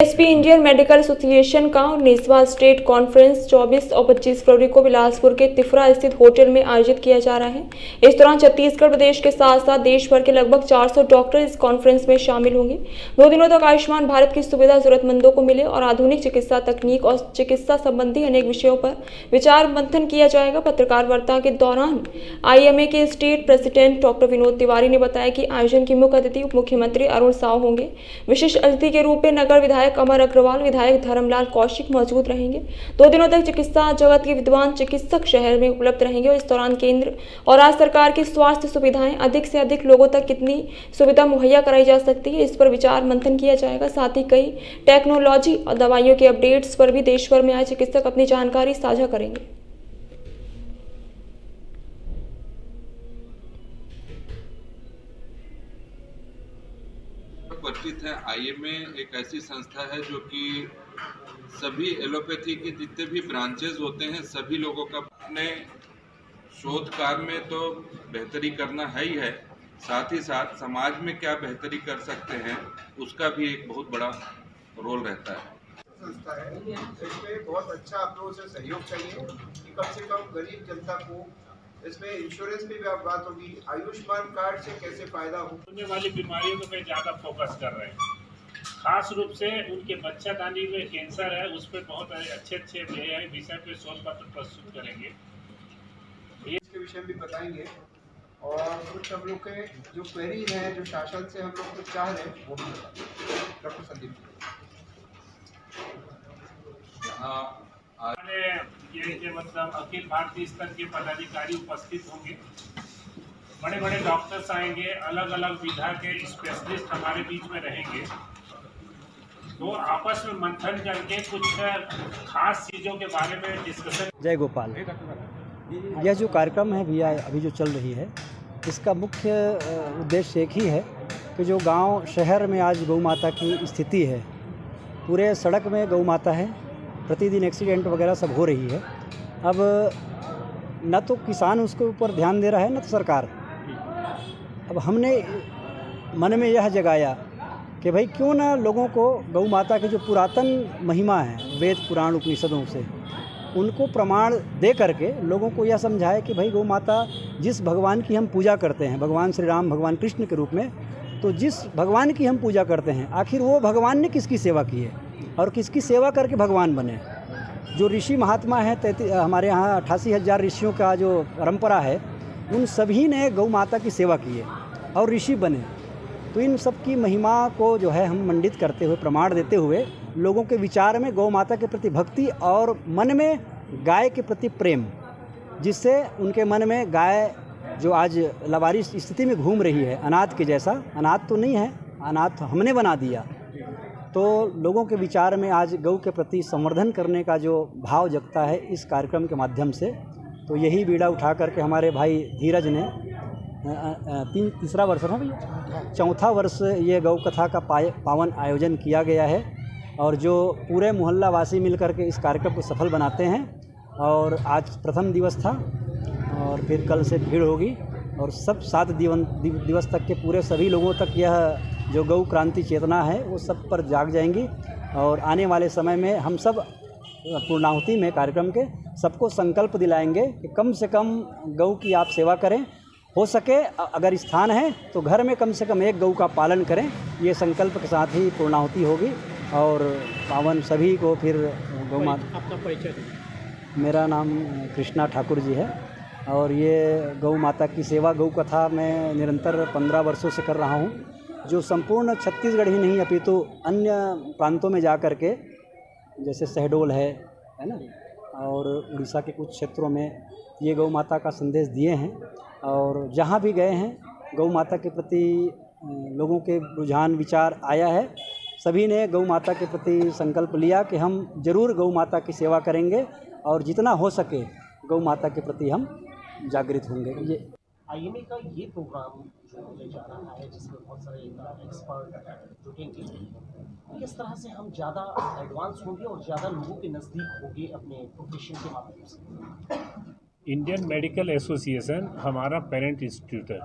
SP Indian medical association का 19वां state conference 24 और 25 फरवरी को बिलासपुर के तिफरा स्थित होटल में आयोजित किया जा रहा है। इस दौरान छत्तीसगढ़ प्रदेश के साथ साथ देश भर के लगभग 400 डॉक्टर इस कॉन्फ्रेंस में शामिल होंगे। 2 दिनों तक आयुष्मान भारत की सुविधा जरूरतमंदों को मिले और आधुनिक चिकित्सा तकनीक और चिकित्सा संबंधी अनेक विषयों पर विचार मंथन किया जाएगा। पत्रकार वार्ता के दौरान आईएमए के state president doctor Vinod Tiwari ने बताया कि आयोजन की मुख्य अतिथि उप मुख्यमंत्री अरुण साव होंगे। विशेष अतिथि के रूप में नगर विधायक अमर अग्रवाल, विधायक धर्मलाल कौशिक मौजूद रहेंगे। 2 दिनों तक चिकित्सा जगत के विद्वान चिकित्सक शहर में उपलब्ध रहेंगे और इस दौरान केंद्र और राज्य सरकार की स्वास्थ्य सुविधाएं अधिक से अधिक लोगों तक कितनी सुविधा मुहैया कराई जा सकती है, इस पर विचार मंथन किया जाएगा। साथ ही कई टेक्नोलॉजी और दवाइयों के अपडेट्स पर भी देश भर में आए चिकित्सक अपनी जानकारी साझा करेंगे। परिचित है, आईएमए एक ऐसी संस्था है जो कि सभी एलोपैथी के जितने भी ब्रांचेस होते हैं सभी लोगों का अपने शोध कार्य में तो बेहतरी करना है ही है, साथ ही साथ समाज में क्या बेहतरी कर सकते हैं उसका भी एक बहुत बड़ा रोल रहता है। संस्था है, इसमें बहुत अच्छा आप लोगों से सहयोग चाहिए कि कम से कम गरीब जनता को इसमें इंश्योरेंस पे भी आप बात होगी, आयुष्मान कार्ड से कैसे फायदा होने वाली बीमारियों पे ज़्यादा फोकस कर रहे हैं। खास रूप से उनके बच्चादानी में कैंसर है, उस पर बहुत अच्छे विषय पे शोध पत्र प्रस्तुत करेंगे। इसके विषय में भी बताएंगे और कुछ हम लोग के जो क्वेरीज हैं, जो शासन से हम लोग कुछ चाह रहे हैं वो भी बताएंगे। डॉक्टर संदीप ये मतलब अखिल भारतीय स्तर के पदाधिकारी उपस्थित होंगे, बड़े बड़े डॉक्टर्स आएंगे, अलग अलग विधा के स्पेशलिस्ट हमारे बीच में रहेंगे, तो आपस में मंथन करके कुछ खास चीज़ों के बारे में डिस्कशन। जय गोपाल। यह जो कार्यक्रम है भैया अभी जो चल रही है, इसका मुख्य उद्देश्य एक ही है कि जो गांव शहर में आज गौ माता की स्थिति है, पूरे सड़क में गौ माता है, प्रतिदिन एक्सीडेंट वगैरह सब हो रही है। अब न तो किसान उसके ऊपर ध्यान दे रहा है, न तो सरकार। अब हमने मन में यह जगाया कि भाई क्यों ना लोगों को गौ माता की जो पुरातन महिमा है वेद पुराण उपनिषदों से, उनको प्रमाण दे करके लोगों को यह समझाए कि भाई गौ माता जिस भगवान की हम पूजा करते हैं, भगवान श्री राम, भगवान कृष्ण के रूप में, तो जिस भगवान की हम पूजा करते हैं आखिर वो भगवान ने किसकी सेवा की है और किसकी सेवा करके भगवान बने। जो ऋषि महात्मा हैं, हमारे यहाँ 88,000 ऋषियों का जो परंपरा है, उन सभी ने गौ माता की सेवा की है और ऋषि बने। तो इन सब की महिमा को जो है हम मंडित करते हुए, प्रमाण देते हुए लोगों के विचार में गौ माता के प्रति भक्ति और मन में गाय के प्रति प्रेम, जिससे उनके मन में गाय जो आज लावारिस स्थिति में घूम रही है, अनाथ के जैसा, अनाथ तो नहीं है, अनाथ हमने बना दिया, तो लोगों के विचार में आज गौ के प्रति संवर्धन करने का जो भाव जगता है इस कार्यक्रम के माध्यम से। तो यही बीड़ा उठा करके हमारे भाई धीरज ने तीसरा वर्ष है भैया, चौथा वर्ष ये गौ कथा का पावन आयोजन किया गया है और जो पूरे मोहल्ला वासी मिल करके इस कार्यक्रम को सफल बनाते हैं। और आज प्रथम दिवस था और फिर कल से भीड़ होगी और सब 7 दिवस तक के पूरे सभी लोगों तक यह जो गौ क्रांति चेतना है वो सब पर जाग जाएंगी। और आने वाले समय में हम सब पूर्णाहुति में कार्यक्रम के सबको संकल्प दिलाएंगे कि कम से कम गौ की आप सेवा करें, हो सके अगर स्थान है तो घर में कम से कम एक गौ का पालन करें। ये संकल्प के साथ ही पूर्णाहुति होगी और पावन सभी को फिर गौ माता। आपका परिचय? मेरा नाम कृष्णा ठाकुर जी है और ये गौ माता की सेवा गौ कथा में निरंतर 15 वर्षों से कर रहा हूँ, जो संपूर्ण छत्तीसगढ़ ही नहीं अपितु अन्य प्रांतों में जा कर के, जैसे शहडोल है ना, और उड़ीसा के कुछ क्षेत्रों में ये गौ माता का संदेश दिए हैं। और जहाँ भी गए हैं गौ माता के प्रति लोगों के रुझान विचार आया है, सभी ने गौ माता के प्रति संकल्प लिया कि हम जरूर गौ माता की सेवा करेंगे और जितना हो सके गौ माता के प्रति हम जागृत होंगे। ये आईएमए का ये प्रोग्राम जो होने जा रहा है, जिसमें बहुत सारे एक्सपर्ट जुटेंगे, किस तरह से हम ज़्यादा एडवांस होंगे और ज़्यादा लोगों के नज़दीक होंगे अपने प्रोफेशन के माध्यम से? इंडियन मेडिकल एसोसिएशन हमारा पेरेंट इंस्टीट्यूट है,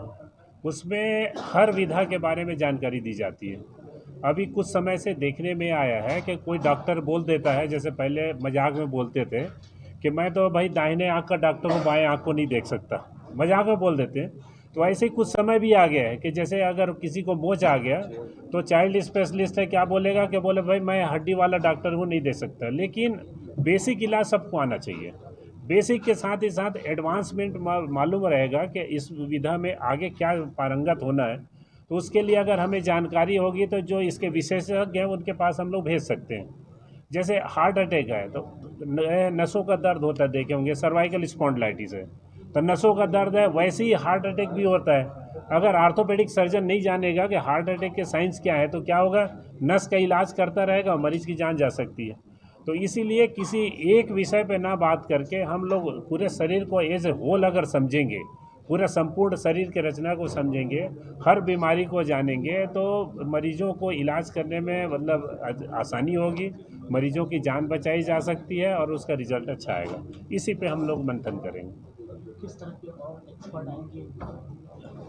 उसमें हर विधा के बारे में जानकारी दी जाती है। अभी कुछ समय से देखने में आया है कि कोई डॉक्टर बोल देता है, जैसे पहले मजाक में बोलते थे कि मैं तो भाई दाहिने आँख का डॉक्टर हूँ, बाएं आँख को नहीं देख सकता, मजाक में बोल देते हैं। तो ऐसे ही कुछ समय भी आ गया है कि जैसे अगर किसी को मोच आ गया तो चाइल्ड स्पेशलिस्ट है, क्या बोलेगा कि बोले भाई मैं हड्डी वाला डॉक्टर हूँ, नहीं दे सकता। लेकिन बेसिक इलाज सबको आना चाहिए। बेसिक के साथ ही साथ एडवांसमेंट मालूम रहेगा कि इस विधा में आगे क्या पारंगत होना है। तो उसके लिए अगर हमें जानकारी होगी तो जो इसके विशेषज्ञ हैं उनके पास हम लोग भेज सकते हैं। जैसे हार्ट अटैक है तो नसों का दर्द होता है, देखे होंगे, सर्वाइकल स्पॉन्डिलाइटिस है तो नसों का दर्द है, वैसे ही हार्ट अटैक भी होता है। अगर आर्थोपेडिक सर्जन नहीं जानेगा कि हार्ट अटैक के साइंस क्या है तो क्या होगा, नस का इलाज करता रहेगा, मरीज की जान जा सकती है। तो इसीलिए किसी एक विषय पे ना बात करके हम लोग पूरे शरीर को एज ए होल अगर समझेंगे, पूरा संपूर्ण शरीर के रचना को समझेंगे, हर बीमारी को जानेंगे तो मरीजों को इलाज करने में मतलब आसानी होगी, मरीजों की जान बचाई जा सकती है और उसका रिजल्ट अच्छा आएगा। इसी पे हम लोग मंथन करेंगे। किस तरह के और एक्सपर्ट आएंगे,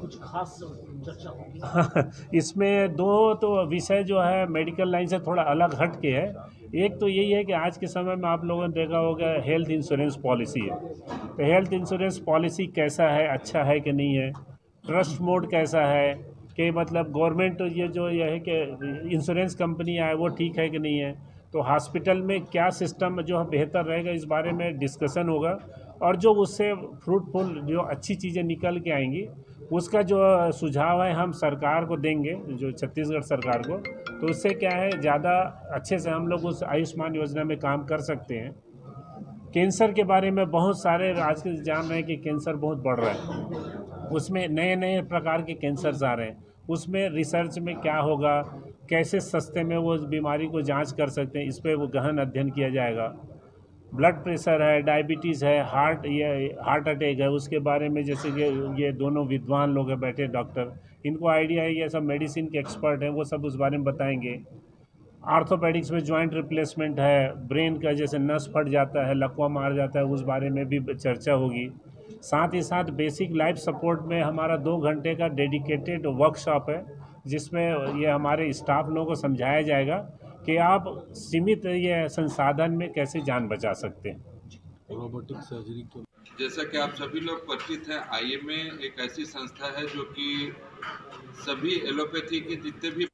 कुछ खास चर्चा होगी? इसमें दो तो विषय जो है मेडिकल लाइन से थोड़ा अलग हट के है। एक तो यही है कि आज के समय में आप लोगों ने देखा होगा हेल्थ इंश्योरेंस पॉलिसी है, तो हेल्थ इंश्योरेंस पॉलिसी कैसा है, अच्छा है कि नहीं है, ट्रस्ट मोड कैसा है कि मतलब गवर्नमेंट ये है कि इंश्योरेंस कंपनी आए वो ठीक है कि नहीं है, तो हॉस्पिटल में क्या सिस्टम जो है बेहतर रहेगा, इस बारे में डिस्कशन होगा। और जो उससे फ्रूटफुल जो अच्छी चीज़ें निकल के आएंगी उसका जो सुझाव है हम सरकार को देंगे, जो छत्तीसगढ़ सरकार को, तो उससे क्या है ज़्यादा अच्छे से हम लोग उस आयुष्मान योजना में काम कर सकते हैं। कैंसर के बारे में बहुत सारे आज के जान रहे हैं कि कैंसर बहुत बढ़ रहा है, उसमें नए नए प्रकार के कैंसर्स आ रहे हैं, उसमें रिसर्च में क्या होगा, कैसे सस्ते में वो बीमारी को जांच कर सकते हैं, इस पर वो गहन अध्ययन किया जाएगा। ब्लड प्रेशर है, डायबिटीज़ है, हार्ट अटैक है, उसके बारे में जैसे कि ये दोनों विद्वान लोग हैं बैठे डॉक्टर, इनको आइडिया है, ये सब मेडिसिन के एक्सपर्ट हैं, वो सब उस बारे में बताएंगे। आर्थोपेडिक्स में जॉइंट रिप्लेसमेंट है, ब्रेन का जैसे नस फट जाता है, लकवा मार जाता है, उस बारे में भी चर्चा होगी। साथ ही साथ बेसिक लाइफ सपोर्ट में हमारा 2 घंटे का डेडिकेटेड वर्कशॉप है, जिसमें ये हमारे स्टाफ लोगों को समझाया जाएगा कि आप सीमित ये संसाधन में कैसे जान बचा सकते हैं। रोबोटिक सर्जरी के जैसा कि आप सभी लोग परिचित हैं, आईएमए एक ऐसी संस्था है जो कि सभी एलोपैथी के जितने भी